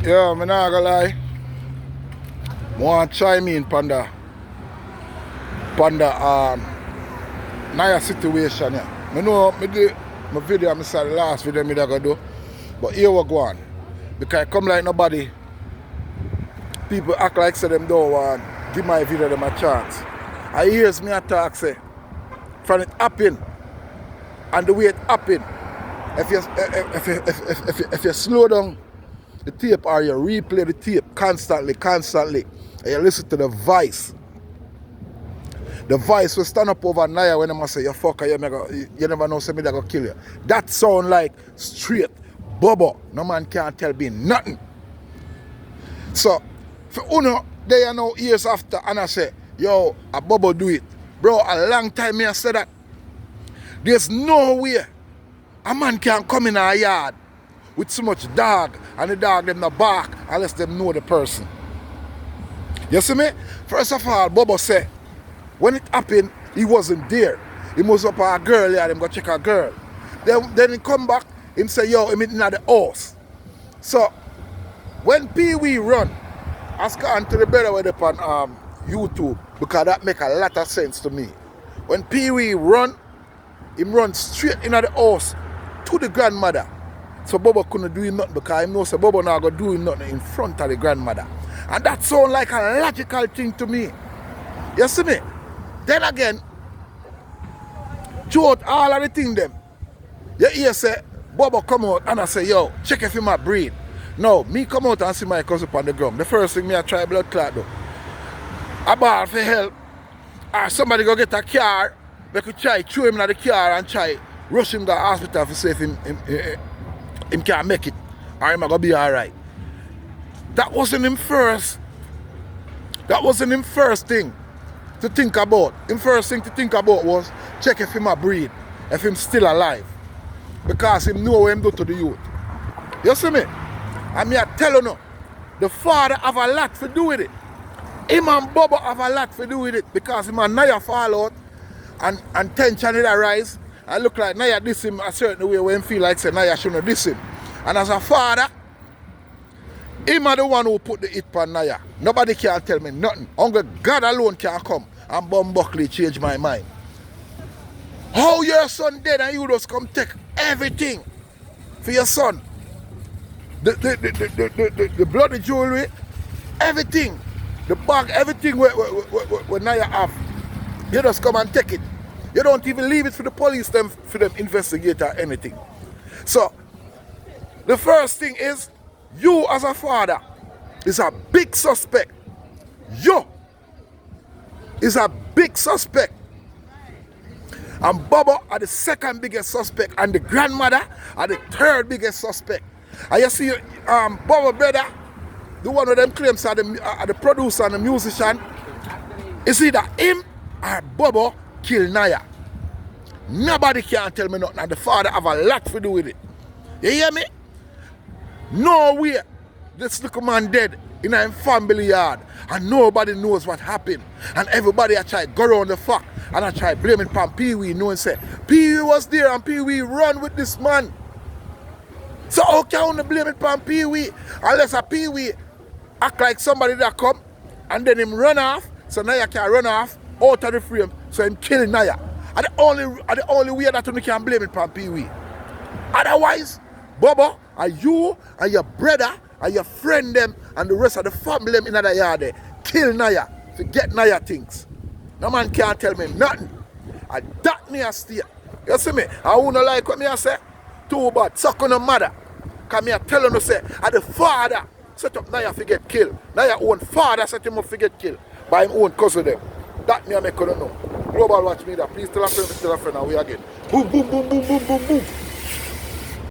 Yeah, I'm not gonna lie. I want to chime in panda Niah situation. Yeah. I know I do my video, I saw the last video I gonna do. But here we go on. Because I come like nobody. People act like say them don't want give my video them a chance. I hears me attack say from it happen and the way it happen. If you slow down the tape or you replay the tape constantly, and you listen to the voice will stand up over Niah when they say, you fucker, you never know somebody that gonna kill you. That sound like straight Bobo. No man can't tell me nothing. So, for Uno, they are now years after, and I say, yo, a Bobo do it. Bro, a long time me I said that. There's no way a man can come in a yard with so much dog, and the dog them not bark unless them know the person. You see me? First of all, Bobo said, when it happened, he wasn't there. He was up a girl, yeah, them go check a girl. Then he come back, him say, yo, I'm in the house. So, when Pee Wee run, ask her to the better way up on YouTube, because that make a lot of sense to me. When Pee Wee run, him run straight in the house to the grandmother. So Bobo couldn't do him nothing because he knows Bobo not going to do him nothing in front of the grandmother. And that sounds like a logical thing to me. You see me? Then again, throughout all of the thing them, you hear say, Bobo come out and I say, yo, check if he might breathe. No, me come out and see my cousin on the ground. The first thing me I try blood clot though. I ball for help. Or somebody go get a car, they could try throw him in the car and try rush him to the hospital to see if him can't make it. Or him gonna be alright. That wasn't him first. That wasn't him first thing to think about. Him first thing to think about was check if him a breathe, if him still alive. Because him know what him do to the youth. You see me? And me I tell you now, the father have a lot to do with it. Him and Bobo have a lot to do with it because him and Niah fall out and tension it arise. And look like Niah diss him a certain way when him feel like say Niah shouldn't diss him. And as a father, him are the one who put the hit on Niah. Nobody can tell me nothing. Only God alone can come and bumbuckly change my mind. How your son dead and you just come take everything for your son? The bloody jewelry, everything, the bag, everything where Niah have. You just come and take it. You don't even leave it for the police for them investigate or anything. So, the first thing is, you as a father is a big suspect. You is a big suspect. And Bobo are the second biggest suspect. And the grandmother are the third biggest suspect. And you see, Bobo brother, the one of them claims are the producer and the musician, is either him or Bobo kill Niah. Nobody can tell me nothing. And the father have a lot to do with it. You hear me? No way this little man dead in a family yard and nobody knows what happened. And everybody I try go around the fact and I try blame it upon Pee Wee, knowing say Pee Wee was there and Pee Wee run with this man. So how can you blame it upon Pee Wee unless a Pee Wee act like somebody that come and then him run off, so Niah can run off out of the frame, so him kill Niah. And the only way that you can blame it upon Pee Wee. Otherwise, Bobo, and you and your brother and your friend them and the rest of the family them in the yard there, kill Niah to get Niah things. No man can't tell me nothing. And that me a stay. You see me? I wouldn't like what me I say. Too bad. Suck on the mother. Because me I tell you say, and the father set up Niah to get killed. Niah own father set him up to get killed by his own cousin them. That me I make you know. Global watch me that. Please tell a friend and we again. Boom, boom, boom, boom, boom, boom, boom.